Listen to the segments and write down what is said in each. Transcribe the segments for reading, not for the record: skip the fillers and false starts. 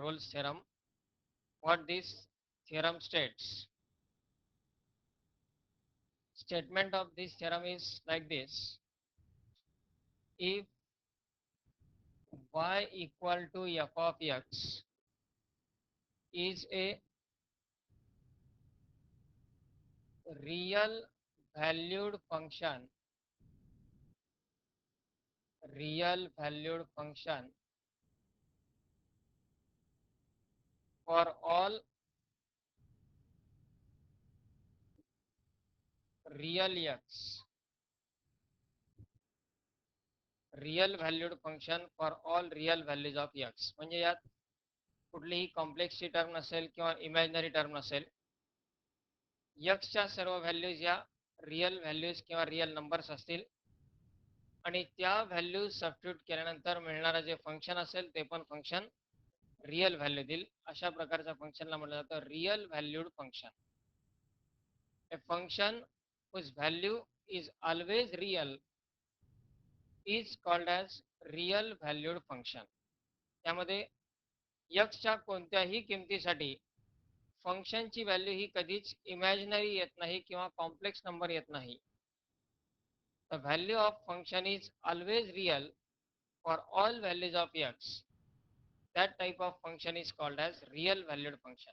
Rolle's theorem. What this theorem states? Statement of this theorem is like this: if y equal to f of x is a real valued function, real valued function for all real x, real valued function for all real values of x. म्हणजे यात कुठलीही कॉम्प्लेक्सची term नसेल किंवा imaginary term नसेल. एक्सच्या सर्व values या real values किंवा रियल नंबर्स असतील आणि त्या व्हॅल्यूज सबस्टिट्यूट केल्यानंतर मिळणारं जे फंक्शन असेल ते पण फंक्शन रियल व्हॅल्यू देईल. अशा प्रकारच्या फंक्शनला म्हटलं जातं real valued function. A function whose value is always real is called as real valued function. त्यामध्ये एक्सच्या कोणत्याही किमतीसाठी फंक्शनची व्हॅल्यू ही कधीच इमॅजिनरी येत नाही किंवा कॉम्प्लेक्स नंबर येत नाही. The value of function is always real for all values of x. That type of function is called as real valued function.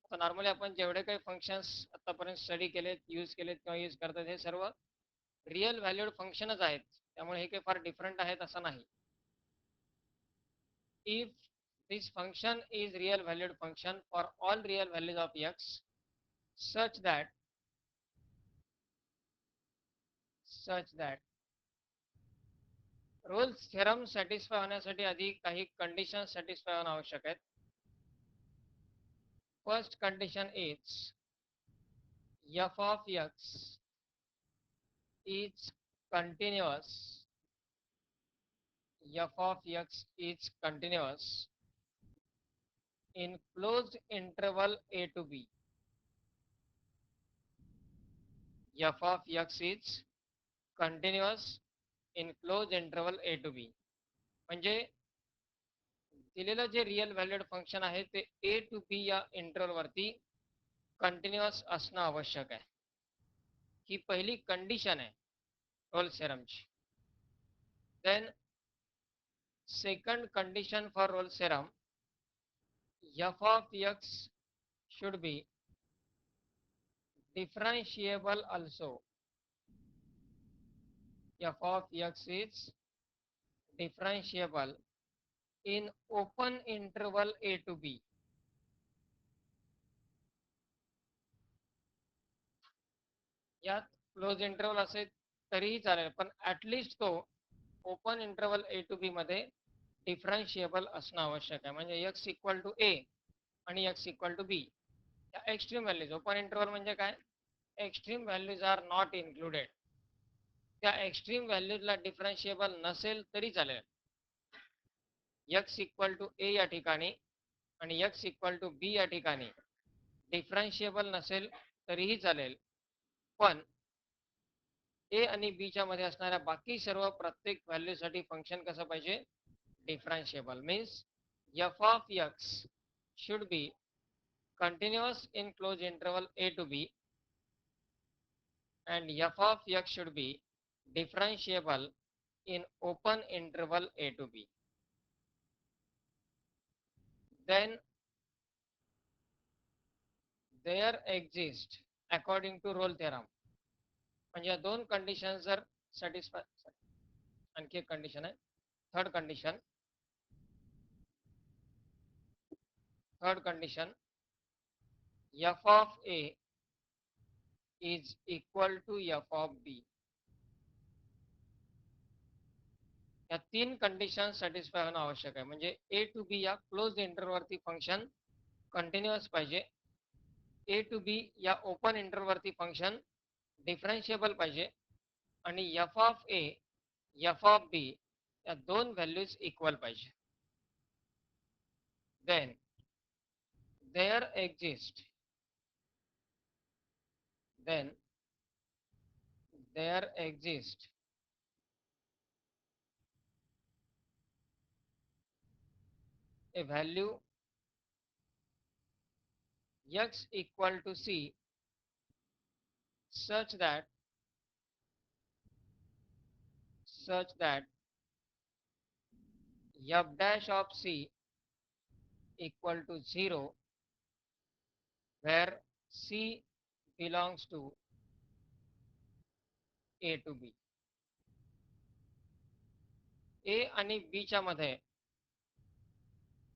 आता नॉर्मली आपण जेवढे काही फंक्शन्स आतापर्यंत स्टडी केलेत, यूज केलेत किंवा यूज करतात हे सर्व रियल व्हॅल्यूड फंक्शनच आहेत. त्यामुळे हे काही फार डिफरंट आहेत असं नाही. If this function is real valued function for all real values of x such that Rolle's theorem satisfy होण्यासाठी आधी काही कंडिशन सॅटिस्फाय होणं आवश्यक आहेत. First condition is f of x is continuous, f of x is continuous in closed interval a to b. f of x is continuous in closed interval a to b. म्हणजे दिलेलं जे real valued function आहे ते a to b या interval वरती continuous असणं आवश्यक आहे. ही पहिली कंडिशन आहे रोल्स थेरमची. Then second condition for Rolle's theorem, f of x should be differentiable also. f of x is differentiable in open interval a to b. यात क्लोज इंटरवल असेल तरीही चालेल, पण ॲटलिस्ट तो open interval A to be मध्ये डिफरन्शिएबल असणं आवश्यक आहे. म्हणजे एक्स इक्वल टू ए आणि एक्स इक्वल टू बी या एक्स्ट्रीम व्हॅल्यूज. ओपन इंटरवल म्हणजे काय? Extreme values are not included. त्या एक्स्ट्रीम व्हॅल्यूजला डिफरन्शिएबल नसेल तरी चालेल. एक्स इक्वल टू ए या ठिकाणी आणि एक्स इक्वल टू बी या ठिकाणी डिफरन्शिएबल नसेल तरीही चालेल, पण ए आणि बीच्या मध्ये असणाऱ्या बाकी सर्व प्रत्येक व्हॅल्यूसाठी फंक्शन कसं पाहिजे? Differentiable. Means f of x should be continuous in closed interval a to b and f of x should be differentiable in open interval a to b. Then there exists according to Rolle theorem. म्हणजे या दोन condition जर satisfy. आणखी एक condition आहे, third condition. Third condition, f of a is equal to f of b. या तीन condition satisfy होणं आवश्यक आहे. म्हणजे ए टू बी या क्लोज इंटरवरती फंक्शन कंटिन्युअस पाहिजे, ए टू बी या ओपन इंटरवरती फंक्शन डिफरन्शिएबल पाहिजे आणि f of a, f of b या दोन व्हॅल्यूज इक्वल पाहिजे. Then there exists a value x equal to c such that f dash of c equal to 0 where c belongs to a to b. a आणि b च्या मध्ये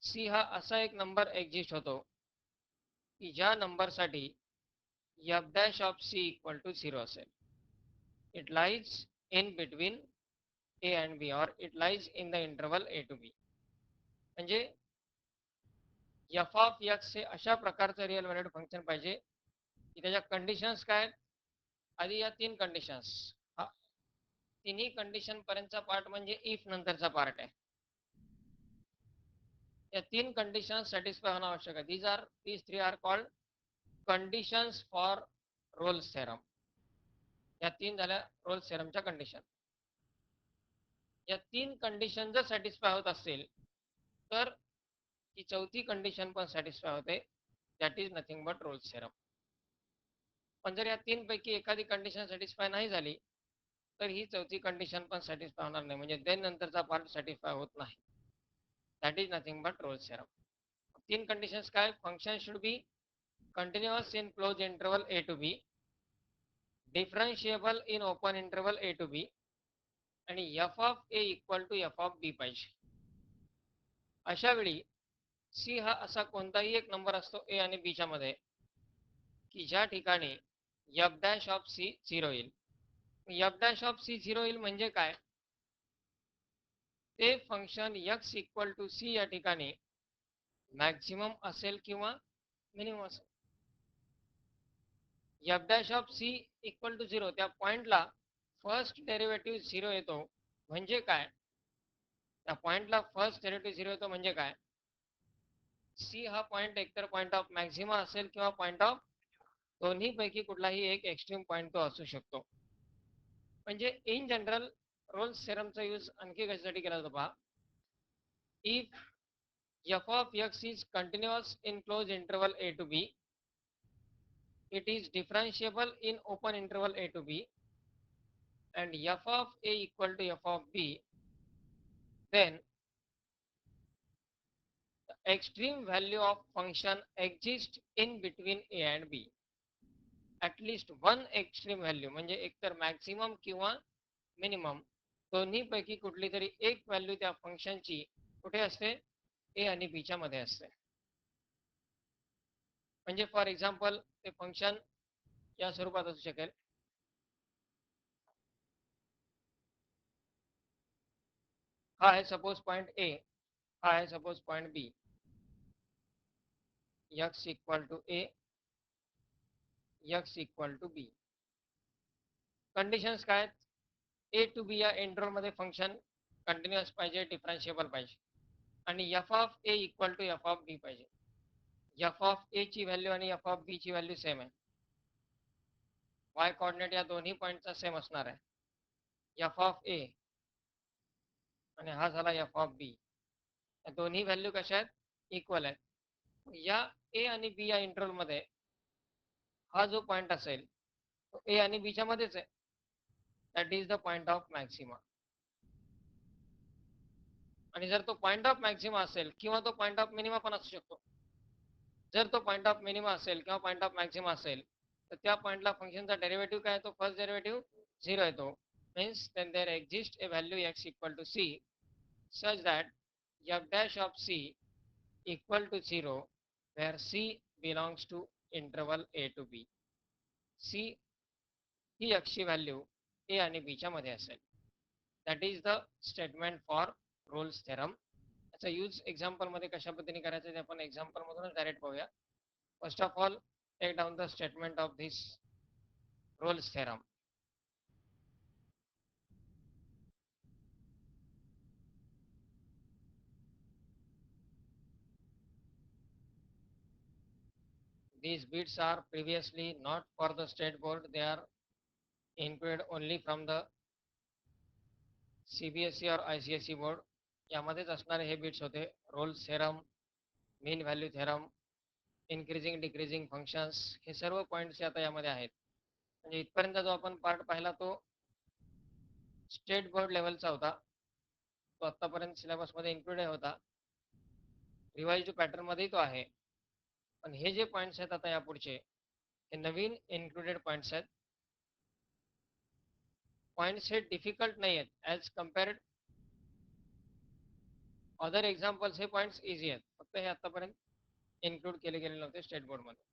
C हा असा एक number exist होतो की ज्या नंबरसाठी f dash of c equal to 0 असेल. It lies in between a and b, or it lies in the interval a to b. म्हणजे f of x हे अशा प्रकारचं रिअल व्हॅल्यूड फंक्शन पाहिजे की त्याच्या कंडिशन्स काय आहेत. आधी या तीन कंडिशन्स, तिन्ही कंडिशन पर्यंतचा पार्ट म्हणजे इफ नंतरचा पार्ट आहे. या तीन कंडिशन सॅटिस्फाय होणं आवश्यक आहे. these three are called conditions for Rolle's theorem. या तीन झाल्या रोल्स थेरमच्या कंडिशन. या तीन कंडिशन जर सॅटिस्फाय होत असेल तर ही चौथी कंडिशन पण सॅटिस्फाय होते, that is nothing but Rolls theorem. पण जर या तीन पैकी एखादी कंडिशन सॅटिस्फाय नाही झाली तर ही चौथी कंडिशन पण सॅटिस्फाय होणार नाही, म्हणजे देन नंतरचा पार्ट सॅटिस्फाय होत नाही. That is nothing but Rolls theorem. तीन कंडिशन्स काय, function should be continuous in closed interval a to b, differentiable in open interval a to b, आणि f of a equal to f of b पाहिजे. अशा वेळी c हा असा कोणताही एक नंबर असतो a आणि b च्या मध्ये की ज्या ठिकाणी f dash of c 0 येईल. f dash of c 0 येईल म्हणजे काय, ते function x equal to c या ठिकाणी मॅक्झिमम असेल किंवा मिनिमम असेल. f dash of c equal to 0 त्या पॉइंटला फर्स्ट डेरिव्हेटिव्ह 0 येतो म्हणजे काय, त्या पॉइंटला फर्स्ट डेरिव्हेटिव्ह 0 येतो म्हणजे काय, c हा पॉइंट एकतर पॉइंट ऑफ मॅक्झिमा असेल किंवा पॉइंट ऑफ दोन्ही पैकी कुठलाही एक एक्स्ट्रीम पॉइंट तो असू शकतो. म्हणजे इन जनरल रोल्स थेरमचा यूज आणखी कशासाठी केला जातो पहा. If f of x is continuous in closed interval a to b, it is differentiable in open interval a to b, and f of a equal to f of b, then the extreme value of function exists in between a and b. at least one extreme value म्हणजे एकतर maximum किंवा minimum दोन्ही पैकी कुठली तरी एक value त्या फंक्शनची कुठे असते, ए आणि बी च्या मध्ये असते. म्हणजे फॉर एक्झाम्पल ते फंक्शन या स्वरूपात असू शकेल. हा आहे सपोज पॉइंट ए, हा आहे suppose point B. x equal to A, x equal to B. Conditions काय आहेत, ए टू बी या इंटरवल मध्ये फंक्शन कंटिन्युअस पाहिजे, डिफरन्शिएबल पाहिजे, आणि f of a equal to f of b पाहिजे. एफ ऑफ ए ची व्हॅल्यू आणि एफ ऑफ बी ची व्हॅल्यू सेम आहे. वाय कोऑर्डिनेट या दोन्ही पॉईंटचा सेम असणार आहे. एफ ऑफ ए आणि हा झाला एफ ऑफ बी, या दोन्ही व्हॅल्यू कशा आहेत, इक्वल आहेत. या ए आणि बी या इंटरवल मध्ये हा जो पॉइंट असेल तो ए आणि बी च्या मध्येच आहे, that is the point of maxima. आणि जर तो पॉइंट ऑफ मॅक्सिमा असेल किंवा तो पॉइंट ऑफ मिनिमा पण असू शकतो. जर तो पॉइंट ऑफ मिनिमा असेल किंवा पॉइंट ऑफ मॅक्सिमा असेल तर त्या पॉइंटला फंक्शनचा डेरिव्हेटिव्ह काय येतो, फर्स्ट डेरिव्हेटिव्ह 0 येतो. Means then there exist a value x equal to c such that f dash of c equal to 0 where c belongs to interval a to b. c he Akshi value a आणि b च्या मध्ये असेल. That is the statement for Rolle's theorem. याचा use example मध्ये कशा पद्धतीने करायचं ते आपण एक्झाम्पल मधूनच डायरेक्ट पाहूया. First of all take down the statement of this Rolle's theorem. These bits are previously not for the state board, they are included only from the CBSE or ICSE board. यामध्येच असणारे हे bits होते Rolle's theorem, mean value theorem, increasing decreasing functions, हे सर्व points आता यामध्ये आहेत. म्हणजे इथपर्यंत जो आपण पार्ट पाहिला तो स्टेट बोर्ड लेवलचा होता, तो आतापर्यंत सिलेबसमध्ये इन्क्लूड होता, रिवाइज पॅटर्न मध्येही तो आहे. पण हे जे पॉईंट्स आहेत आता यापुढचे हे नवीन इन्क्लुडेड पॉईंट्स आहेत. पॉईंट्स हे डिफिकल्ट नाही आहेत ॲज कम्पेअर्ड अदर एक्झाम्पल्स. हे पॉईंट्स इझी आहेत, फक्त हे आतापर्यंत इन्क्लूड केले गेले नव्हते स्टेट बोर्डमध्ये.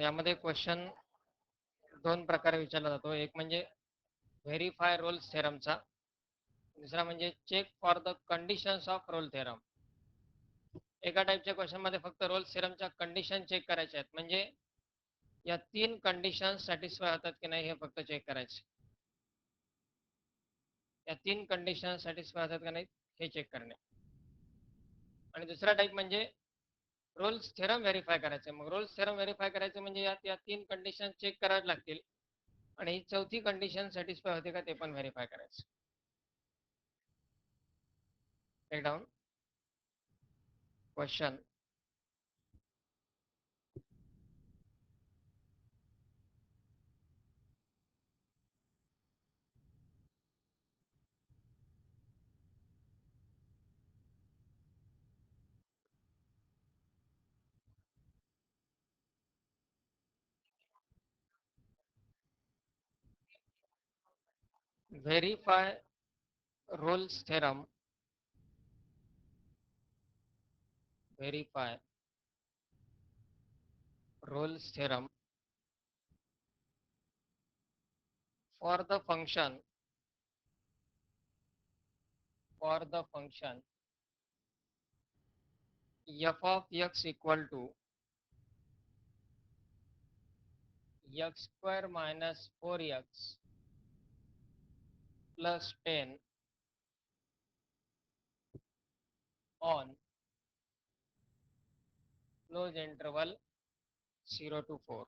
यामध्ये क्वेश्चन दोन प्रकारे विचारला जातो. एक म्हणजे व्हेरीफाय रोल्स थेरमचा, दुसरा म्हणजे check for the conditions of Rolle theorem. एका टाईपच्या क्वेश्चनमध्ये फक्त रोल्स थेरमच्या कंडिशन चेक करायच्या आहेत, म्हणजे या 3 कंडिशन सॅटिस्फाय होतात की नाही हे फक्त चेक करायचे. या 3 कंडिशन सॅटिस्फाय होतात का नाही हे चेक करणे. आणि दुसरा टाईप म्हणजे रोल्स थेरम व्हेरीफाय करायचे. मग रोल्स थेरम व्हेरीफाय करायचे म्हणजे यात या 3 कंडिशन चेक कराव्या लागतील आणि ही चौथी कंडिशन सॅटिस्फाय होते का ते पण व्हेरीफाय करायचं. Take down question. Verify Rolle's theorem, verify Rolle's theorem for the function f of x equal to x square minus 4x plus 10 on closed interval 0 to 4.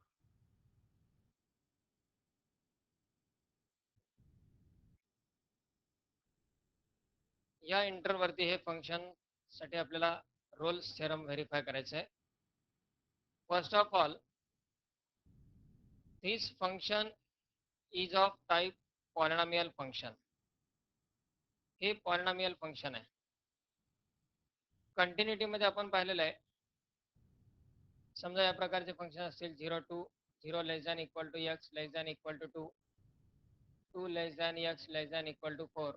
या इंटरवरती हे फंक्शन साठी आपल्याला रोल्स थेरम व्हेरीफाय करायचं आहे. First of all, this function is of type polynomial function. हे polynomial function आहे. Continuity मध्ये आपण पाहिलेलं आहे समजा या प्रकारचे फंक्शन असतील 0 to 0 less than equal to x less than equal to 2, 2 less than x less than equal to 4.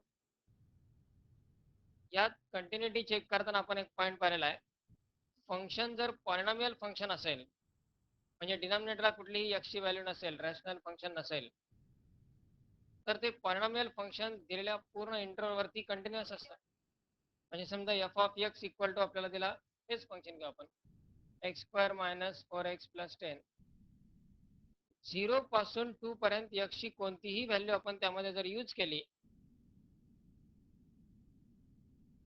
यात कंटिन्युटी चेक करताना आपण एक पॉईंट पाहिलेला आहे. फंक्शन जर पॉलिनॉमियल फंक्शन असेल म्हणजे डिनॉमिनेटरला कुठलीही एक्सची व्हॅल्यू नसेल, रॅशनल फंक्शन नसेल, तर ते पॉलिनॉमियल फंक्शन दिलेल्या पूर्ण इंटरवलवरती कंटिन्युअस असतं. म्हणजे समजा f of x equal to आपल्याला दिला, हेच फंक्शन घेऊ आपण, x square minus 4x plus 10. 0 पासून 2 पर्यंत एक्सची कोणतीही व्हॅल्यू आपण त्यामध्ये जर यूज केली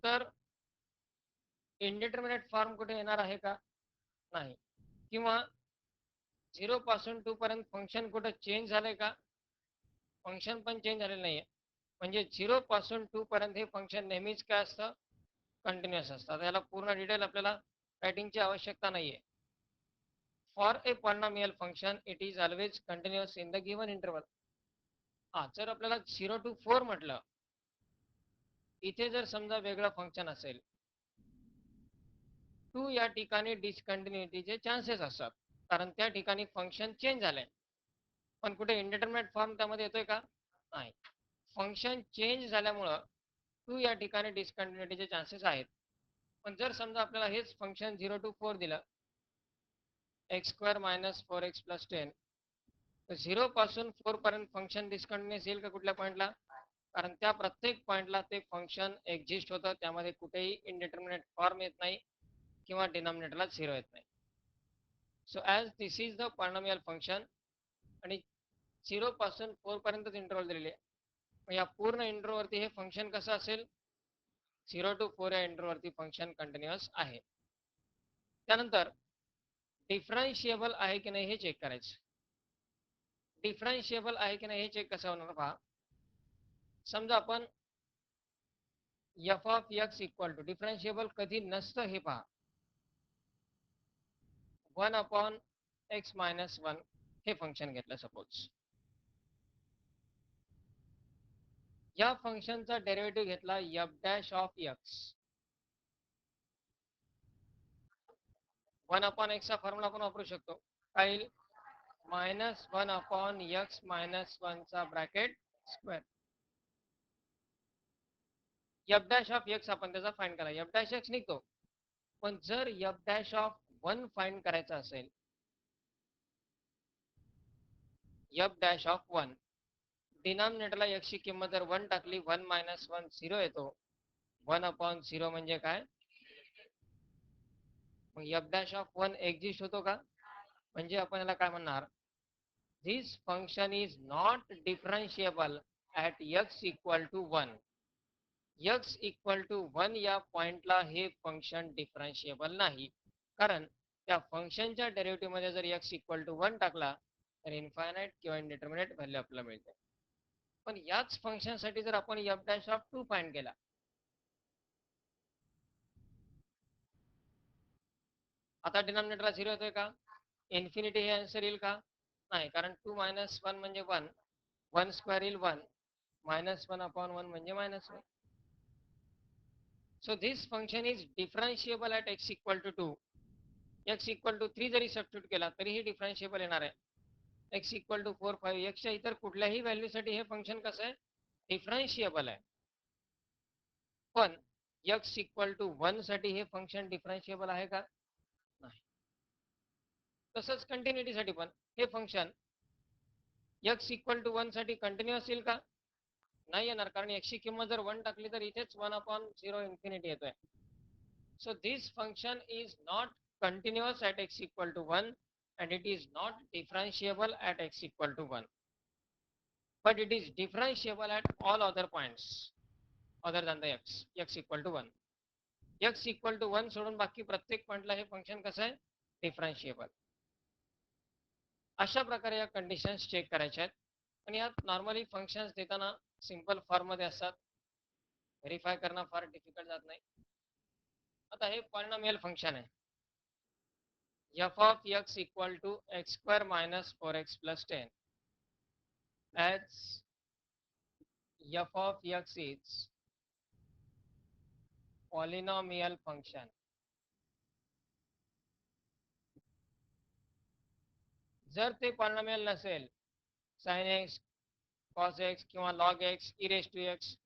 तर इनडिटर्मिनेट फॉर्म कुठे येणार आहे का? नाही. किंवा 0 पासून 2 पर्यंत फंक्शन कुठे चेंज झालंय का? फंक्शन पण चेंज झालेलं नाहीये. म्हणजे 0 पासून 2 पर्यंत हे फंक्शन नेहमीच काय असतं? कंटिन्युअस असतं. याला पूर्ण डिटेल आपल्याला रायटिंगची आवश्यकता नाहीये. For a polynomial function it is always continuous in the given interval. जर आपल्याला 0 to 4 म्हटलं, इथे जर समजा वेगळं फंक्शन असेल, 2 या ठिकाणी डिसकंटिन्युटीचे चान्सेस असतात, कारण त्या ठिकाणी फंक्शन चेंज झालंय. पण कुठे इंडिटरमिनेट फॉर्म त्यामध्ये येतोय का? नाही. फंक्शन चेंज झाल्यामुळं 2 या ठिकाणी डिसकंटिन्युटीचे चान्सेस आहेत. पण जर समजा आपल्याला हेच फंक्शन 0 to 4 दिलं, x square minus 4x plus 10, तर 0 पासून 4 पर्यंत फंक्शन डिसकंटिन्युअस येईल का कुठल्या पॉईंटला? कारण त्या प्रत्येक पॉईंटला ते फंक्शन एक्झिस्ट होतं, त्यामध्ये कुठेही इंडिटर्मिनेट फॉर्म येत नाही किंवा डिनॉमिनेटरला 0 येत नाही. So as this is the polynomial function आणि 0 पासून 4 पर्यंतच इंटरवल दिलेले आहे, या पूर्ण इंटरवलवरती हे फंक्शन कसं असेल? 0 to 4 या इंटरवलवरती फंक्शन कंटिन्युअस आहे. त्यानंतर डिफरन्शिएबल आहे की नाही हे चेक करायचं. डिफरन्शिएबल आहे की नाही हे चेक कसं होणार पहा. समजा आपण f of x equal to, differentiable कधी नसतं हे पहा, 1 अपॉन एक्स मायनस 1 हे फंक्शन घेतलं सपोज. या फंक्शनचा डेरिव्हेटिव्ह घेतला f dash of x. 1 upon एक्सचा फॉर्म्युला आपण वापरू शकतो. काय येईल? मायनस 1 अपॉन एक्स मायनस 1चा bracket square. F dash of x आपण त्याचा फाइंड करा, एफ डॅश एक्स निघतो. पण जर एफ डॅश ऑफ 1 फाइंड करायचा असेल, एफ डॅश ऑफ 1, डिनॉमिनेटरला एक्सची किंमत जर 1 टाकली, 1 मायनस 1 0 येतो. 1 अपॉन 0 म्हणजे काय? मग एफ डॅश ऑफ 1 एक्झिस्ट होतो का? म्हणजे आपण याला काय म्हणणार? This function is not differentiable at x equal to 1. X equal to 1 या पॉइंटला हे फंक्शन डिफरन्शिएबल नाही, कारण त्या फंक्शनच्या डेरिव्हेटिव्ह मध्ये जर एक्स इक्वल टू 1 टाकला तर इन्फायनाइट किंवा इंडिटर्मिनेट व्हॅल्यू आपल्याला मिळते. पण याच फंक्शनसाठी जर आपण एफ डॅश ऑफ 2 फाइंड केला, आता डिनॉमिनेटरला 0 येतोय का? इन्फिनिटी हे आन्सर येईल का? नाही, कारण 2 मायनस 1 म्हणजे 1, 1 स्क्वेअर येईल 1, मायनस 1 अपॉन 1 म्हणजे minus 1. So this function is differentiable at x equal to 2. X equal to 3 जरी सबस्टिट्यूट केला तरीही डिफरन्शिएबल येणार आहे. एक्स इक्वल टू 4, 5, एक्सच्या इतर कुठल्याही व्हॅल्यूसाठी हे फंक्शन कसं आहे? डिफरन्शिएबल आहे. पण एक्स इक्वल टू 1 साठी हे फंक्शन डिफरन्शिएबल आहे का? नाही. तसंच कंटिन्युटीसाठी पण हे फंक्शन एक्स इक्वल टू 1 साठी कंटिन्युअस येईल का? नाही येणार, कारण एक्सची किंमत जर 1 टाकली तर इथेच 1 अपॉन 0 इन्फिनिटी येतोय. So this function is not continuous at x equal to 1 and it is not differentiable at x equal to 1. But it is differentiable at all other points other than the x equal to 1. x equal to 1 सोडून बाकी प्रत्येक पॉइंटला हे function कसं आहे? डिफरन्शिएबल. अशा प्रकारे या कंडिशन्स चेक करायच्या आहेत. आणि यात नॉर्मली फंक्शन्स देताना सिंपल फॉर्ममध्ये असतात, व्हेरीफाय करणं फार डिफिकल्ट जात नाही. आता हे पॉलिनॉमियल फंक्शन आहे, f of x equal to x square minus 4x plus 10, as f of x is polynomial function जर ते पॉलिनॉमियल नसेल, साइन एक्स, कॉस एक्स किंवा log x, e raise to x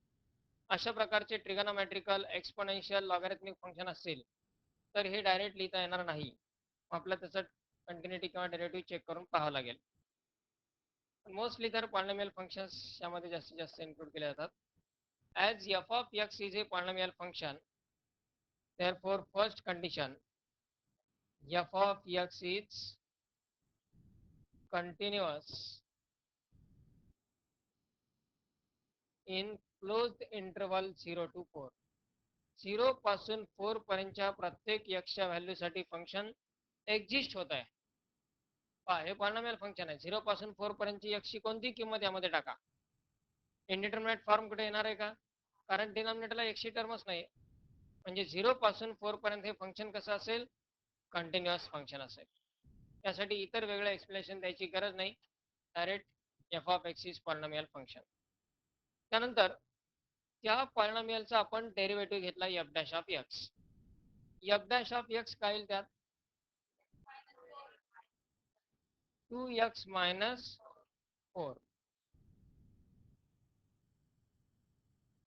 अशा प्रकारचे ट्रिगोनोमेट्रिकल, एक्सपोनेन्शियल, लॉगॅरिथमिक फंक्शन असतील तर हे direct लिहिता येणार नाही. आपल्याला त्याचं कंटिन्युटी किंवा डेरिव्हेटिव्ह चेक करून पाहावं लागेल. मोस्टली तर पॉलिनॉमियल फंक्शन्स यामध्ये जास्तीत जास्त इन्क्लूड केले जातात. As F of x is a polynomial function, therefore first condition f of x is continuous in closed interval 0 to 4. 0 पासून 4 पर्यंतच्या प्रत्येक x च्या व्हॅल्यूसाठी फंक्शन एक्झिस्ट होत आहे. हे पॉलिनॉमियल फंक्शन आहे. 0 पासून 4 पर्यंतची x ची कोणती किंमत यामध्ये टाका. इंडिटरमिनेट फॉर्म कुठे येणार आहे का? कारण डिनॉमिनेटरला x ची टर्मच नाही. म्हणजे 0 पासून 4 पर्यंत हे फंक्शन कसं असेल? कंटिन्युअस फंक्शन असेल. त्यासाठी इतर वेगळं एक्सप्लेनेशन द्यायची गरज नाही. Direct F of x is polynomial function. त्यानंतर त्या पॉलिनॉमियलचा आपण डेरिव्हेटिव्ह घेतला f dash of x. F dash of x काय येईल त्यात? 2x minus 4.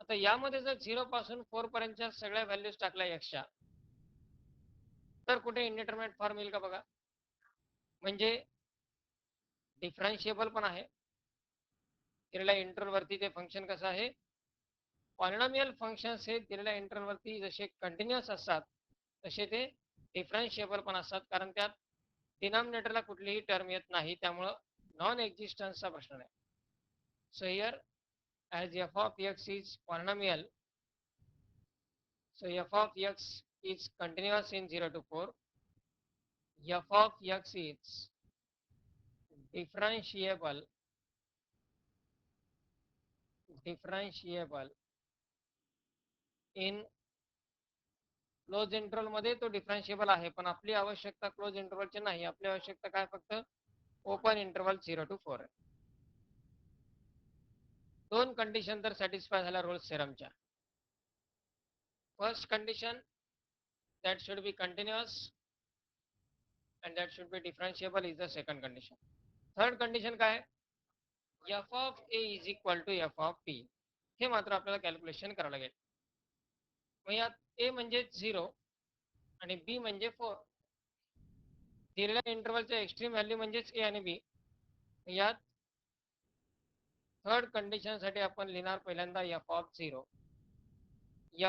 आता यामध्ये जर 0 पासून 4 पर्यंतच्या सगळ्या व्हॅल्यूज टाकल्या एक्सच्या तर कुठे इंडिटरमिनेट फॉर्म येईल का बघा. म्हणजे डिफरन्शिएबल पण आहे. दिलेल्या इंटरवलवरती ते फंक्शन कसं आहे? पॉलिनॉमियल फंक्शन्स हे दिलेल्या इंटरवलवरती जसे कंटिन्युअस असतात तसे ते डिफरन्शिएबल पण असतात, कारण त्यात डिनॉमिनेटरला कुठलीही टर्म येत नाही, त्यामुळं नॉन एक्झिस्टन्सचा प्रश्न नाही. So here as f of x is polynomial, so f of x is continuous in 0 to 4. f of x is differentiable in close interval मध्ये तो डिफरन्शिएबल आहे, पण आपली आवश्यकता क्लोज इंटरवलची नाही. आपली आवश्यकता काय? फक्त ओपन इंटरवल 0 to 4 आहे. दोन कंडिशन तर सॅटिस्फाय झाल्या रोल्स थेरमच्या. First condition, that should be continuous and that should be differentiable is the second condition. Third condition काय? f of a is equal to f of p. हे मात्र आपल्याला calculation करावं लागेल. मग यात a म्हणजे 0 आणि b म्हणजे 4. दिलेल्या इंटरवलच्या एक्स्ट्रीम व्हॅल्यू म्हणजेच a आणि b. यात थर्ड कंडिशन साठी आपण लिहिणार पहिल्यांदा f of 0.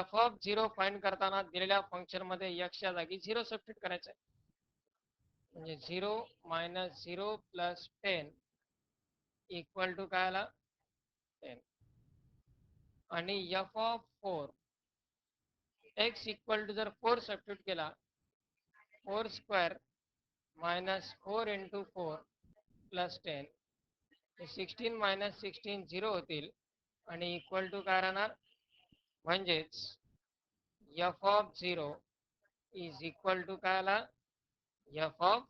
f of 0 find करताना दिलेल्या फंक्शन मध्ये x च्या जागी 0 सबस्टिट्यूट करायचं आहे. म्हणजे 0 मायनस 0 प्लस 10 इक्वल टू काय आला? 10. आणि f of 4 x equal to जर 4 सबस्टिट्यूट केला, 4 square minus 4 into 4 plus 10, 16 minus 16 0 होतील आणि इक्वल टू काय राहणार? म्हणजेच f of 0 is equal to काय आला? f of,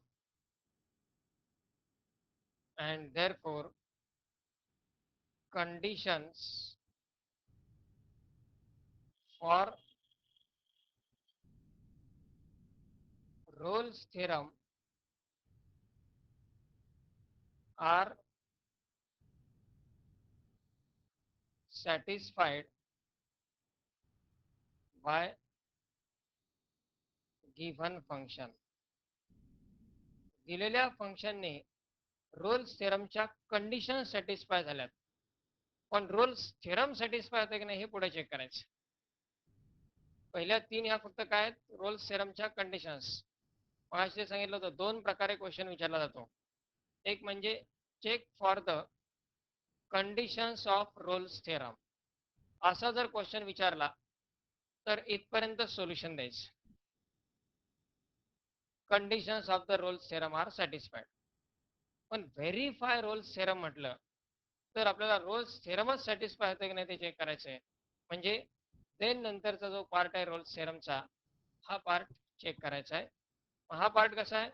and therefore conditions for Rolle's theorem are satisfied by given function. दिलेल्या फंक्शनने रोल्स थेरमच्या कंडिशन सॅटिस्फाय झाल्यात, पण रोल्स थेरम सॅटिस्फाय होते की नाही हे पुढे चेक करायचं. पहिल्या 3 ह्या फक्त काय आहेत? रोल्स थेरमच्या कंडिशन्स. मगाशी सांगितलं होतं 2 प्रकारे क्वेश्चन विचारला जातो. एक म्हणजे check for the conditions of Rolle's theorem. असा जर क्वेश्चन विचारला तर इथपर्यंत सोल्युशन द्यायचं. Conditions of the Rolle's theorem are satisfied. पण व्हेरीफाय रोल्स थेरम म्हटलं तर आपल्याला रोल्स थेरमच सॅटिस्फाय होते की नाही ते चेक करायचं आहे. म्हणजे देन नंतरचा जो पार्ट आहे रोल्स थेरमचा, हा पार्ट चेक करायचा आहे. हा पार्ट कसा आहे?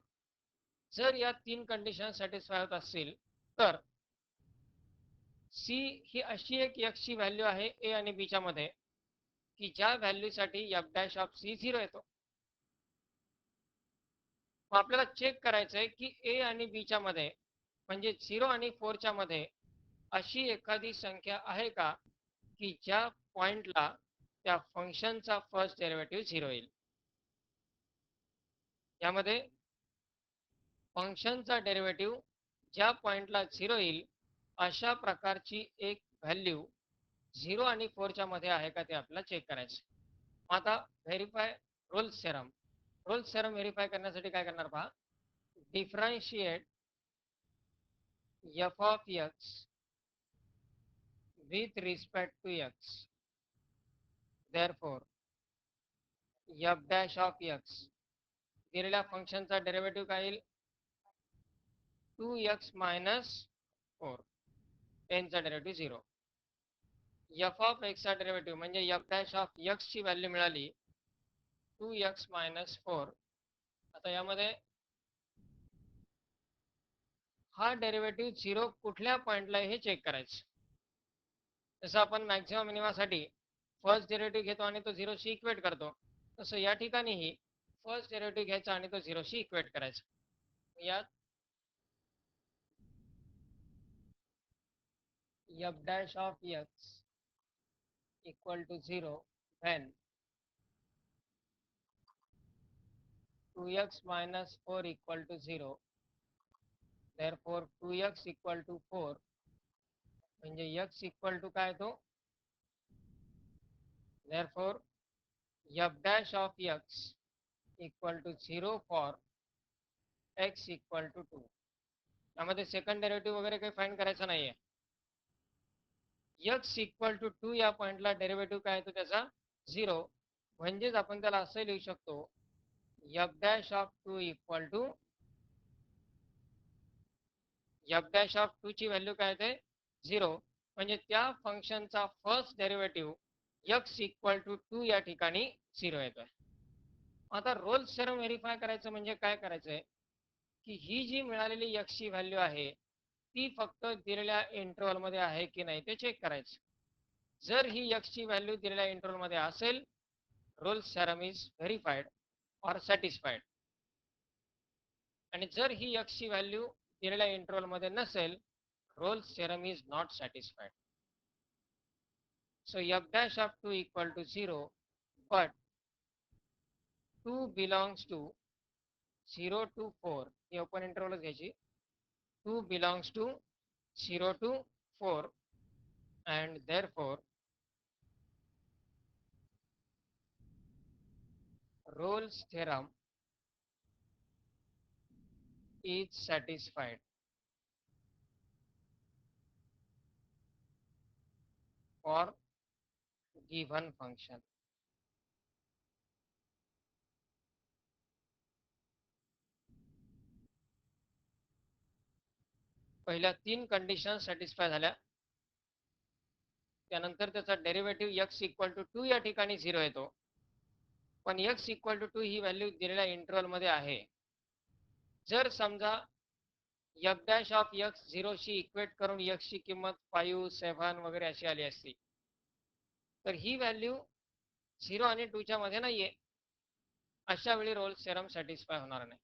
जर या 3 कंडिशन सॅटिस्फाय होत असतील तर सी ही अशी एक x ची व्हॅल्यू आहे a आणि b च्या मध्ये की ज्या व्हॅल्यूसाठी f डॅश ऑफ c 0 येतो. मग आपल्याला चेक करायचं आहे की ए आणि बीच्या मध्ये म्हणजे 0 आणि 4च्या मध्ये अशी एखादी संख्या आहे का की ज्या पॉइंटला त्या फंक्शनचा फर्स्ट डेरिव्हेटिव्ह 0 येईल. यामध्ये फंक्शनचा डेरिव्हेटिव्ह ज्या पॉइंटला 0 येईल अशा प्रकारची एक व्हॅल्यू 0 आणि 4च्या मध्ये आहे का ते आपल्याला चेक करायचं. आता verify Rolle's theorem. Rolle's theorem verify करण्यासाठी काय करणार पहा, differentiate f of x with respect to x, therefore f dash of x दिलेल्या फंक्शनचा डेरिव्हेटिव्ह काय येईल 2x मायनस 4, टेनचा डेरिव्हेटिव्ह 0. एफ ऑफ एक्सचा डेरिव्हेटिव्ह म्हणजे एफ डॅश ऑफ एक्सची व्हॅल्यू मिळाली 2x मायनस 4. आता यामध्ये हा डेरिव्हेटिव्ह 0 कुठल्या पॉइंटला हे चेक करायचं. जसं आपण मॅक्झिमम मिनिमासाठी फर्स्ट डेरिव्हेटिव्ह घेतो आणि तो 0 शी इक्वेट करतो, तसं या ठिकाणीही फर्स्ट डेरिव्हेटिव्ह घ्यायचा आणि तो 0 शी इक्वेट करायचा. यात f dash of x equal to 0 when 2x minus 4 equal to 0, therefore 2x equal to 4 म्हणजे x equal to काय तो, therefore f dash of x equal to 0 for x equal to 2. यामध्ये सेकंड डेरिव्हेटिव्ह वगैरे काही find करायचं नाहीये. x equal to 2 या पॉइंटला डेरिव्हेटिव्ह काय तो त्याचा 0, म्हणजेच आपण त्याला असं लिहू शकतो f dash of 2 equal to f dash of 2 ची व्हॅल्यू काय ते 0, म्हणजे त्या फंक्शनचा first derivative x equal to 2 या ठिकाणी 0 येतोय. आता रोल्स थेरम व्हेरीफाय करायचं म्हणजे काय करायचंय की ही जी मिळालेली x ची व्हॅल्यू आहे ती फक्त दिलेल्या इंटरवल मध्ये आहे की नाही ते चेक करायचं. जर ही x ची व्हॅल्यू दिलेल्या इंटरवल मध्ये असेल, Rolls theorem is verified or satisfied. आणि जर ही x ची व्हॅल्यू दिलेल्या इंटरवल मध्ये नसेल, Rolls theorem is not satisfied. So f dash of 2 equal to 0, but 2 belongs to 0 to 4. He open इंटरवलच घ्यायची. 2 belongs to 0 to 4 and therefore Rolle's theorem is satisfied for given function. पहिल्या 3 condition satisfy झाल्या, त्यानंतर त्याचा derivative x equal to 2 या ठिकाणी 0 येतो, पण x equal to 2 ही व्हॅल्यू दिलेल्या इंटरवल मध्ये आहे. जर समजा f डॅश ऑफ x 0 शी इक्वेट करून x ची किंमत 5, 7 वगैरे अशी आली असती, तर ही व्हॅल्यू 0 आणि 2 च्या मध्ये नाहीये. अशा वेळी रोल्स थेरम सॅटिस्फाय होणार नाही.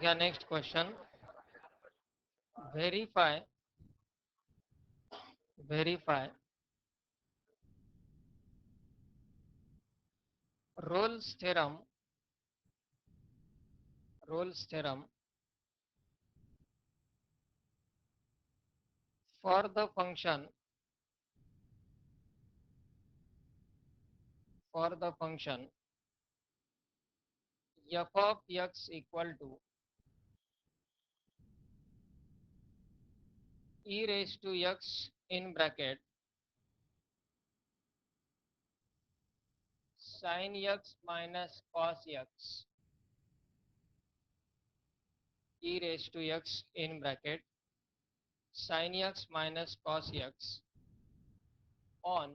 घ्या next question. Verify Rolle's theorem for the function f of x equal to e raised to x in bracket sin x minus cos x e raised to x in bracket sin x minus cos x on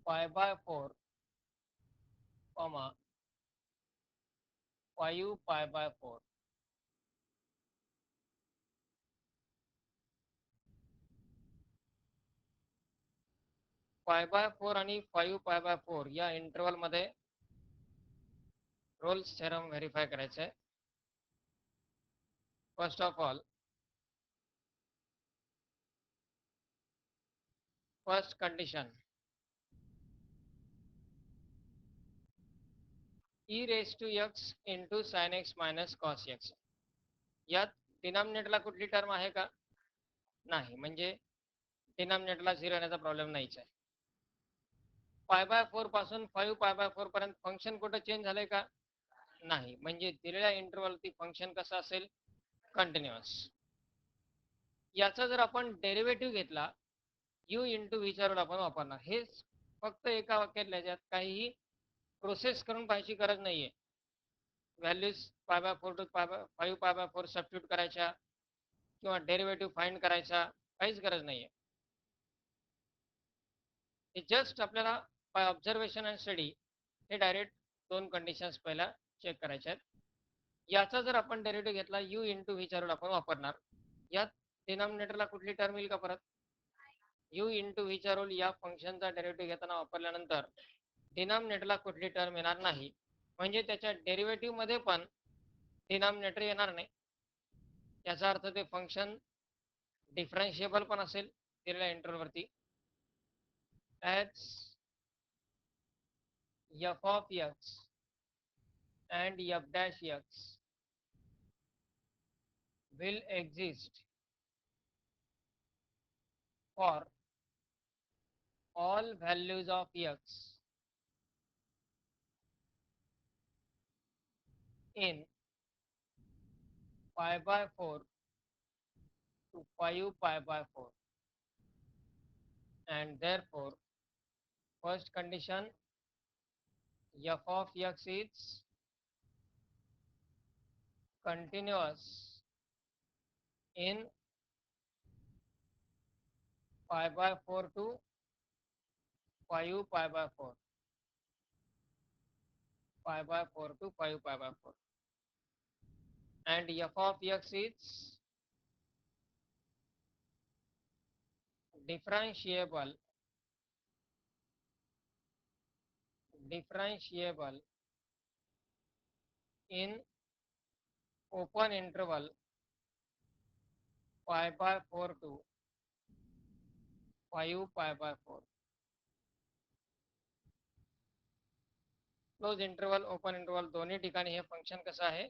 pi by 4 comma 5 pi by 4. पाय by 4 आणि 5 pi by 4 या interval मध्ये Rolls theorem verify करायचं आहे. First of all first condition e raise to x into sine x minus cos x. यात डिनॉमिनेटरला कुठली term आहे का? नाही, म्हणजे डिनॉमिनेटरला 0 येण्याचा प्रॉब्लेम नाहीच आहे. पाय बाय 4 पासून 5 पाय बाय 4 पर्यंत फंक्शन कुठं चेंज झालंय का? नाही, म्हणजे दिलेल्या इंटरवलवरती फंक्शन कसं असेल? कंटिन्युअस. याचा जर आपण डेरिव्हेटिव्ह घेतला u इंटू व्हीच्या रोल आपण वापरणार. हे फक्त एका वाक्यात लिहायच्यात, काहीही प्रोसेस करून पाहायची गरज नाहीये. व्हॅल्यूज पाय by 4 to 5 pi by 4 substitute करायच्या किंवा डेरिव्हेटिव्ह फाइंड करायचा, काहीच गरज नाहीये. हे जस्ट आपल्याला बाय ऑब्झर्वेशन अँड स्टडी हे डायरेक्ट दोन कंडिशन्स पहिला चेक करायच्या आहेत. याचा जर आपण डेरिव्हेटिव्ह घेतला u इंटू व्हीच्या रोल आपण वापरणार. यात डिनॉमिनेटरला कुठली टर्म येईल का? परत u इंटू व्हीच्या रोल या फंक्शनचा डेरिव्हेटिव्ह घेताना वापरल्यानंतर डिनॉमिनेटरला कुठली टर्म येणार नाही, म्हणजे त्याच्या डेरिव्हेटिव्ह मध्ये पण डिनॉमिनेटर येणार नाही. याचा अर्थ ते फंक्शन डिफरन्शिएबल पण असेल दिलेल्या इंटरवलवरती. As f of x and f dash x will exist for all values of x in pi by 4 to 5 pi by 4, and therefore first condition f of x is continuous in pi by 4 to 5 pi by 4, pi by 4 to 5 pi by 4, and f of x is differentiable in open interval pi by 4 to 5 pi by 4. Close interval open interval दोन्ही ठिकाणी हे function कसं आहे?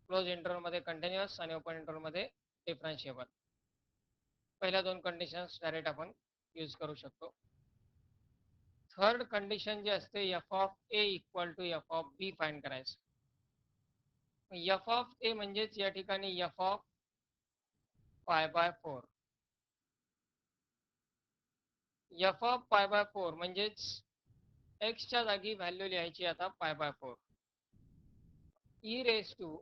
Close interval मध्ये continuous आणि open interval मध्ये डिफरन्शिएबल. पहिल्या दोन कंडिशन्स डायरेक्ट आपण यूज करू शकतो. थर्ड कंडिशन जी असते f of a equal to f of b find करायचं. f ऑफ a म्हणजेच या ठिकाणी f of pi by 4. f of pi by 4 म्हणजेच x च्या जागी व्हॅल्यू लिहायची आता pi by 4. e raise to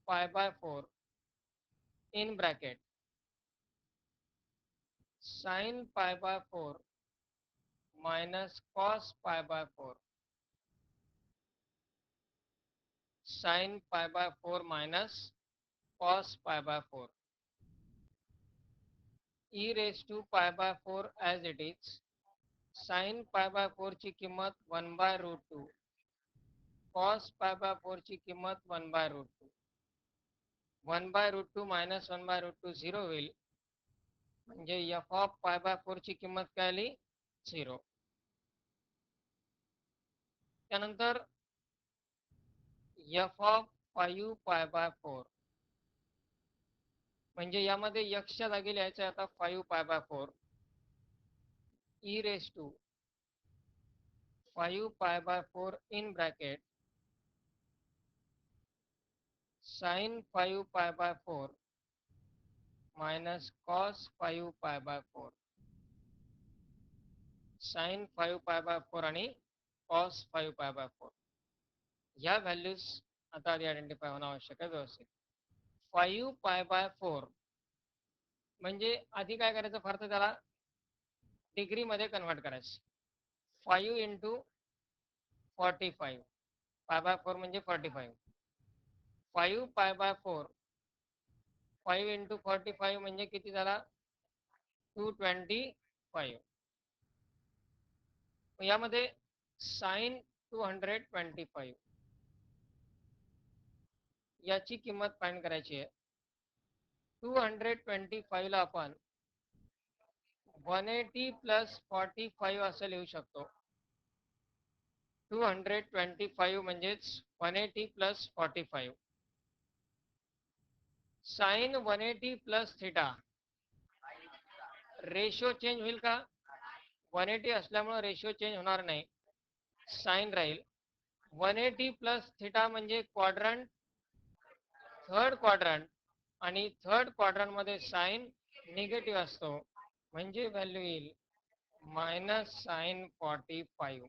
pi by 4 in bracket sin pi by 4 minus cos pi by 4, sin pi by 4 minus cos pi by 4, e raised to pi by 4 as it is, sine pi by 4 ची किंमत 1/√2, cos pi by 4 ची किंमत 1/√2. 1/√2 minus 1/√2 0 होईल, म्हणजे F of pi by 4 ची किंमत काय आली? 0. त्यानंतर एफ ऑफ 5 पाय बाय 4, म्हणजे यामध्ये एक्सच्या जागी लिहायचं आता 5 pi by 4 E raise to 5 pi by 4 in bracket sine 5 pi by 4 minus cos 5 pi by 4. Sign 5 pi by 4 आणि कॉस 5 पाय बाय 4 या व्हॅल्यूज आता आधी आयडेंटिफाय होणं आवश्यक आहे व्यवस्थित. 5 पाय बाय 4 म्हणजे आधी काय करायचं, फार तर त्याला डिग्रीमध्ये कन्वर्ट करायचं. 5 इंटू 45, पाय बाय 4 म्हणजे 45. 5 पाय बाय 4 5 इंटू 45 म्हणजे किती झाला? 225. यामध्ये साइन 225 याची किंमत फाइंड करायची आहे. 225 ला आपण 180 प्लस 45 असं लिहू शकतो. 225 म्हणजेच 180 plus 45. Sine 180 plus theta, ratio change होईल का? 180 असल्यामुळे रेशो चेंज होणार नाही, साइन राहील. 180 प्लस थिटा म्हणजे क्वाड्रंट, थर्ड क्वाड्रंट, आणि थर्ड क्वाड्रंट मध्ये साइन निगेटिव्ह असतो, म्हणजे व्हॅल्यू येईल मायनस साइन 45.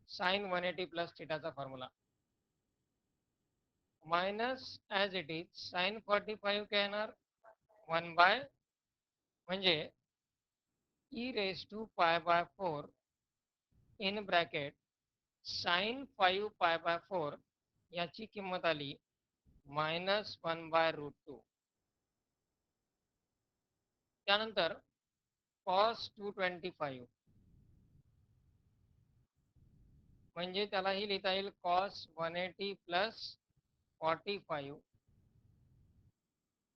साइन 180 प्लस थिटाचा formula minus as it is sine 45 काय येणार? 1 बाय, म्हणजे e raise to pi by 4 in bracket sine 5 pi by 4 याची किंमत आली मायनस 1/√2. त्यानंतर कॉस 225 म्हणजे त्यालाही लिहिता येईल cos 180 plus 45.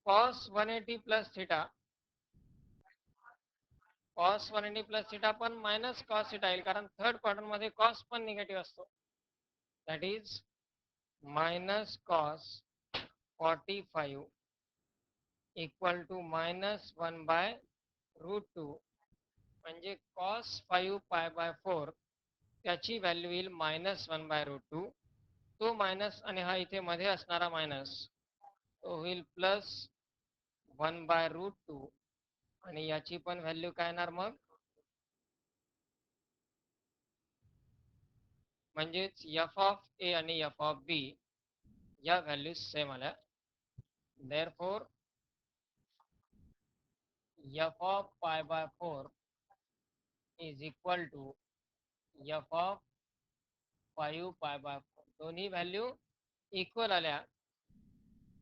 Cos 180 plus theta, cos 180 plus theta पण मायनस कॉस थिटा येईल, कारण थर्ड क्वाड्रंट मध्ये कॉस पण निगेटिव्ह असतो. That is minus cos 45 equal to minus 1/√2, म्हणजे कॉस 5 पाय बाय 4 त्याची व्हॅल्यू येईल मायनस 1/√2. तो मायनस आणि हा इथे मध्ये असणारा मायनस तो होईल प्लस 1/√2, आणि याची पण व्हॅल्यू काय येणार मग? म्हणजेच एफ ऑफ ए आणि एफ ऑफ बी या व्हॅल्यूज सेम आल्या. Therefore f of pi by 4 is equal to f of 5 pi by 4. दोन्ही व्हॅल्यू इक्वल आल्या,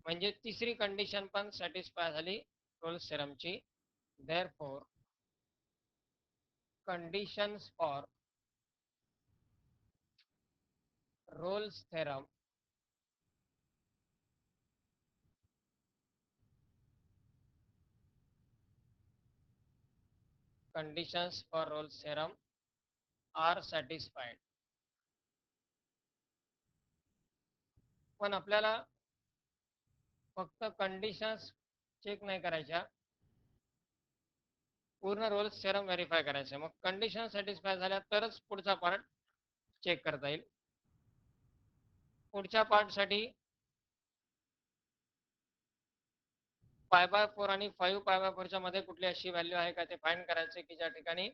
म्हणजे तिसरी कंडिशन पण सॅटिस्फाय झाली रोल्स थेरमची. Therefore conditions for Rolle's theorem conditions for Rolle's theorem are satisfied. पण आपल्याला फक्त कंडिशन्स चेक नाही करायच्या, पूर्ण रोल्स थेरम व्हेरीफाय करायचे. मग कंडिशन सॅटिस्फाय झाल्या तरच पुढचा पार्ट चेक करता येईल. पुढच्या पार्टसाठी पाय बाय 4 आणि 5 पाय बाय 4च्या मध्ये कुठली अशी व्हॅल्यू आहे का ते फाइंड करायचे की ज्या ठिकाणी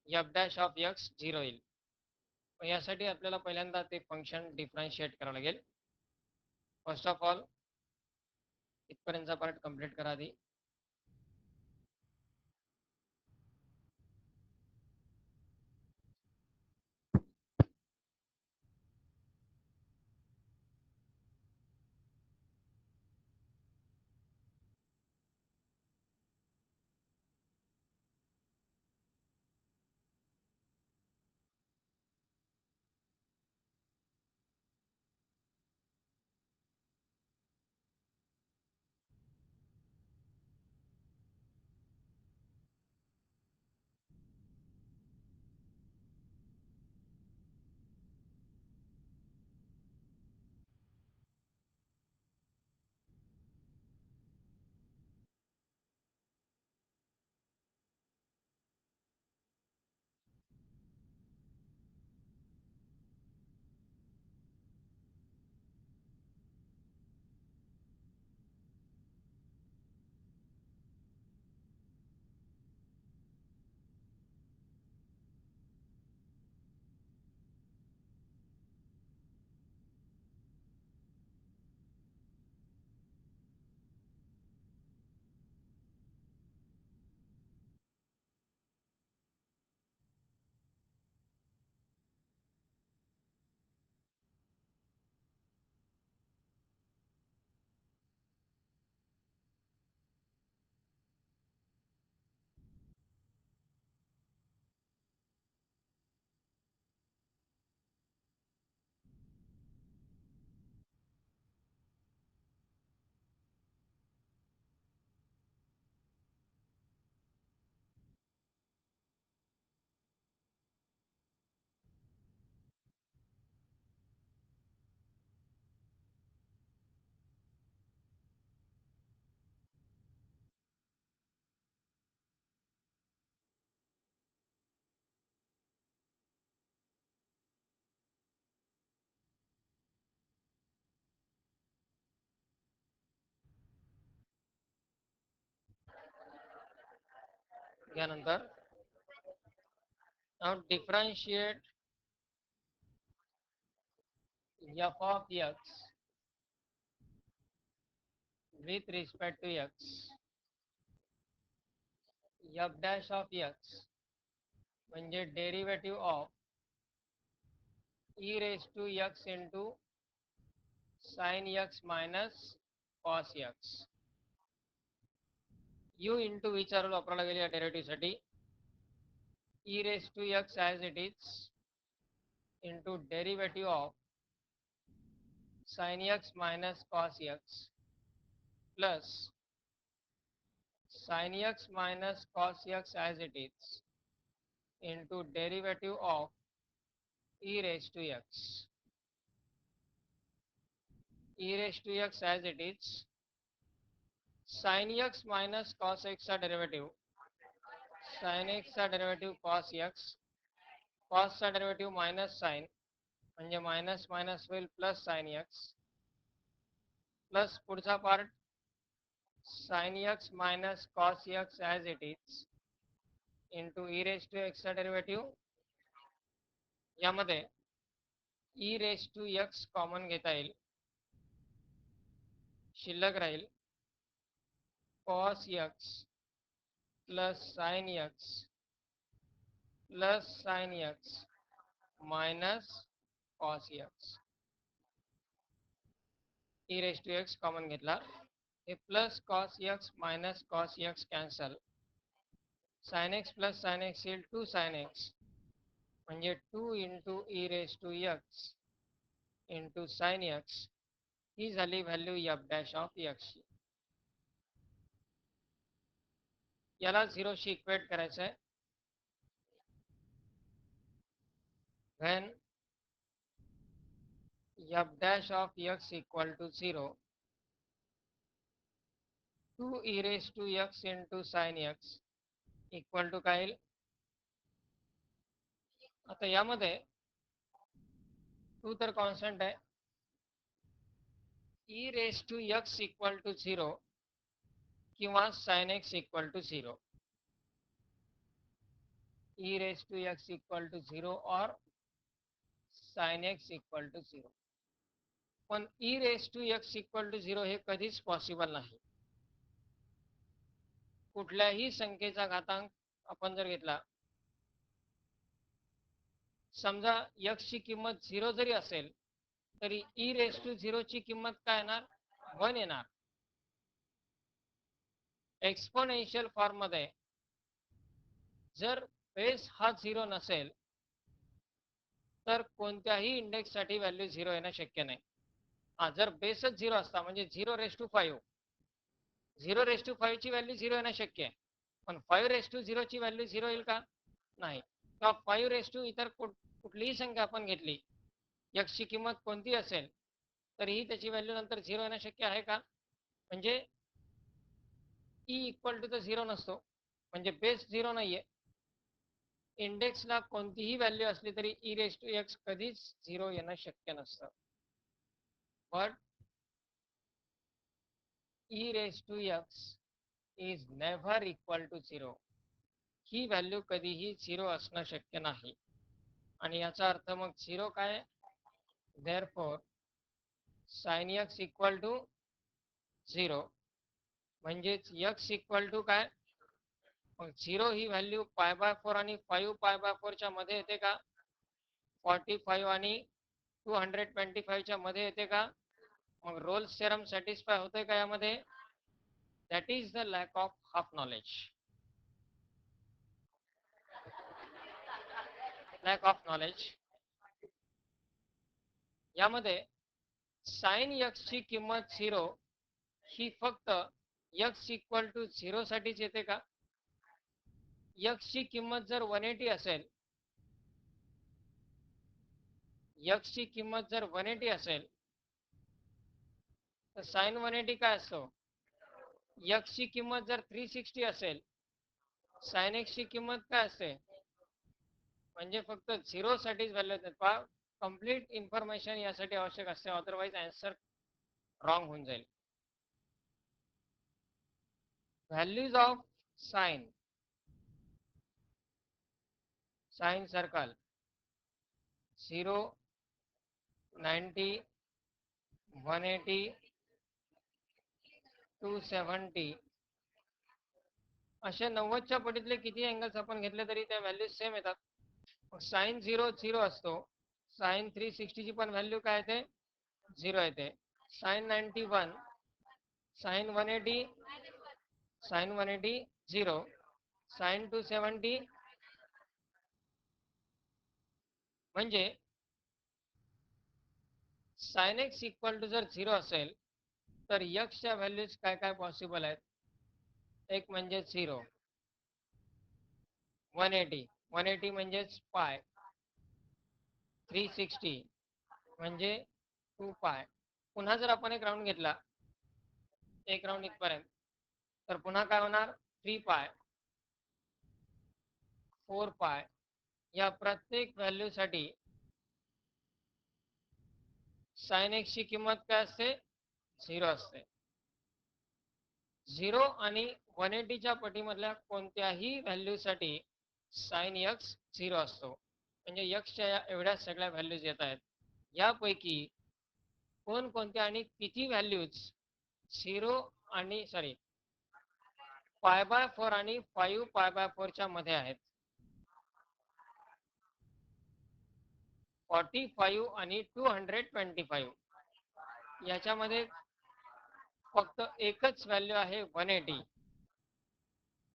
एफ डॅश ऑफ एक्स 0 येईल. यासाठी आपल्याला पहिल्यांदा ते फंक्शन डिफरन्शिएट करावं लागेल. फर्स्ट ऑफ ऑल इथपर्यंतचा पार्ट कंप्लीट करा आधी. यानंतर now differentiate f of x with respect to x. f dash of x म्हणजे derivative of e raised to x into sin x minus cos x. u into विचारलं वापरायला गेले या derivative साठी e raised to x as it is into derivative of sin x minus cos x plus sin x minus cos x as it is into derivative of e raised to x. e raised to x as it is sin x minus cos x चा derivative sin x चा derivative cos x cos चा derivative minus sin म्हणजे minus minus होईल plus sin x plus पुढचा part sin x minus cos x as it is into e raised to x चा derivative यामध्ये e raised to x common घेता येईल शिल्लक राहील cos x plus sin x plus sin x minus cos x. e raised to x common घेतला हे plus cos x minus cos x cancel sin x plus sin x येईल 2 sin x म्हणजे 2 into e raised to x into sin x ही झाली value f dash of x. याला 0 शी equate करायचं आहे when f dash of x equal to 0 2 e raised to x into sin x equal to काय येईल आता यामध्ये 2 तर कॉन्स्टंट आहे e raised to x equal to 0 किंवा sin x equal to 0 e raised to x equal to 0 और sin x equal to 0 पण e raised to x equal to 0 हे कधीच पॉसिबल नाही कुठल्याही संख्येचा घातांक आपण जर घेतला समजा x ची किंमत 0 जरी असेल तरी e raised to 0 ची किंमत काय येणार 1 येणार एक्सपोनेन्शियल फॉर्म मध्ये जर बेस हा 0 नसेल तर कोणत्याही इंडेक्स साठी व्हॅल्यू 0 येणं शक्य नाही जर बेसच 0 असता म्हणजे 0 raised to 5 0 raised to 5 ची व्हॅल्यू 0 येणं शक्य आहे पण 5 raised to 0 ची व्हॅल्यू 0 येईल का नाही किंवा 5 raised to इतर कुठलीही संख्या आपण घेतली x ची किंमत कोणती असेल तरीही त्याची व्हॅल्यू नंतर 0 येणं शक्य आहे का म्हणजे e इक्वल टू तर 0 नसतो म्हणजे बेस 0 नाहीये इंडेक्सला कोणतीही व्हॅल्यू असली तरी e raised to x कधीच 0 येणं शक्य नसतं but e raised to x is never equal to 0 he value कधीही 0 असणं शक्य नाही आणि याचा अर्थ मग 0 काय therefore sin x equal to 0 म्हणजेच x equal to काय मग 0 ही व्हॅल्यू π/4 आणि 5 π/4 च्या मध्ये येते का 45 आणि 225 च्या मध्ये येते का मग रोल्स थेरम सॅटिस्फाय होते का यामध्ये that is the lack of half knowledge यामध्ये sin x ची किंमत 0 ही फक्त x इक्वल टू 0 साठीच येते का x ची किंमत जर 180 असेल x ची किंमत जर 180 असेल तर sin 180 काय असतो x ची किंमत जर 360 असेल sin x ची किंमत काय असते म्हणजे फक्त 0 साठीच व्हॅल्यू देतात कंप्लीट इन्फॉर्मेशन यासाठी आवश्यक असते अदरवाइज आन्सर रॉंग होऊन जाईल values of sine sine circle 0, 90, 180, 270 असे 90च्या पटीतले किती अँगल्स आपण घेतले तरी त्या व्हॅल्यूज सेम येतात. साइन 0 0 असतो. साइन 360 ची पण व्हॅल्यू काय येते? 0 येते. साइन 91, साइन 180, साइन 180 0, साइन 270 म्हणजे साइन एक्स इक्वल टू जर 0 असेल तर यक्सच्या व्हॅल्यूज काय काय पॉसिबल आहेत? एक म्हणजे 0, 180 म्हणजेच पाय, 360 म्हणजे 2 पाय. पुन्हा जर आपण एक राऊंड घेतला, एक राऊंड इथपर्यंत, तर पुन्हा काय होणार? 3 पाय, 4 पाय. या प्रत्येक व्हॅल्यूसाठी साइन एक्स ची किंमत काय असते? 0 असते. 0 आणि 180च्या पटीमधल्या कोणत्याही व्हॅल्यूसाठी साइन एक्स 0 असतो. म्हणजे यक्सच्या या एवढ्या सगळ्या व्हॅल्यूज येत आहेत. यापैकी कोणकोणत्या आणि किती व्हॅल्यूज 0 आणि पाय बाय 4 आणि 5 पाय बाय 4 च्या मध्ये आहेत? 45 आणि 225 याच्यामध्ये फक्त एकच व्हॅल्यू आहे 180.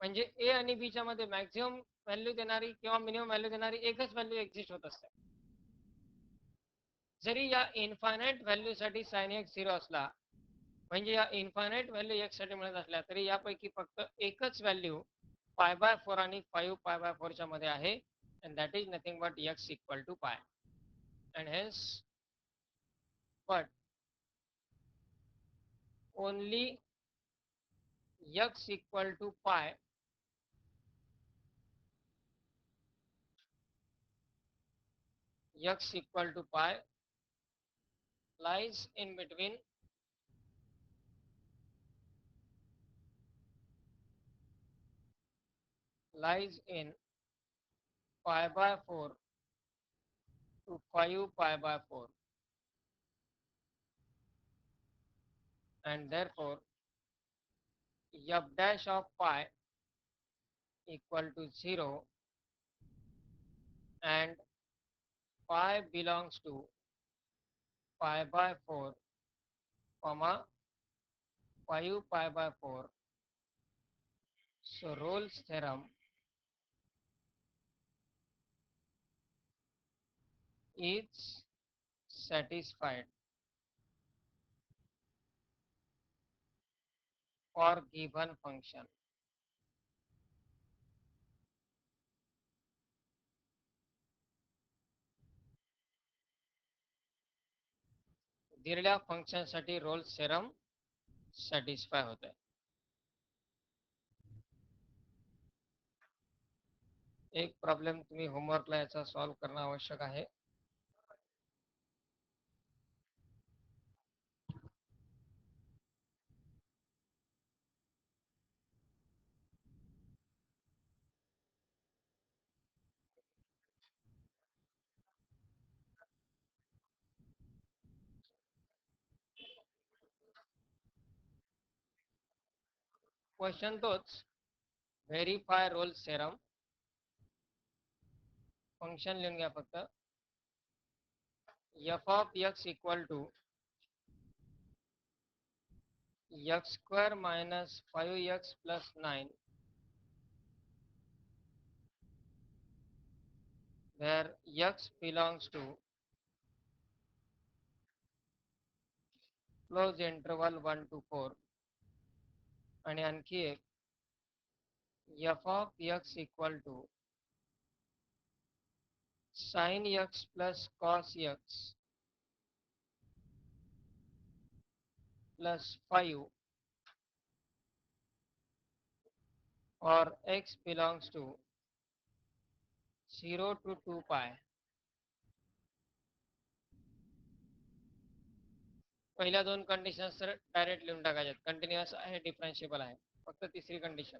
म्हणजे ए आणि बी च्या मध्ये मॅक्झिमम व्हॅल्यू देणारी किंवा मिनिमम व्हॅल्यू देणारी एकच व्हॅल्यू एक्झिस्ट होत असते. जरी या इन्फायनाइट व्हॅल्यू साठी साइन एक्स 0 असला, म्हणजे या इन्फायनाइट व्हॅल्यू एक्स साठी मिळत असल्या, तरी यापैकी फक्त एकच व्हॅल्यू पाय बाय 4 आणि 5 पाय बाय 4 च्या मध्ये आहे, and that is nothing but x equal to pi. And hence but only x equal to pi lies in between pi by 4 to 5 pi by 4, and therefore f dash of pi equal to 0 and pi belongs to pi by 4 comma 5 pi by 4. So Rolle's theorem is satisfied for given function. दिलेल्या function साठी Rolls theorem satisfy होते. एक problem तुम्ही होमवर्कला याचा solve करणं आवश्यक आहे. Question तोच, व्हेरीफाय रोल्स थेरम. फंक्शन लिहून घ्या फक्त. f of x equal to x square minus 5x plus 9, where x belongs to close interval 1 to 4. आणि आणखी एक, f of x equal to sin x plus cos x plus 5 or x belongs to 0 to 2 pi. पहिल्या दोन conditions तर direct लिहून टाकायच्यात. Continuous आहे, डिफरन्शिएबल आहे. फक्त तिसरी कंडिशन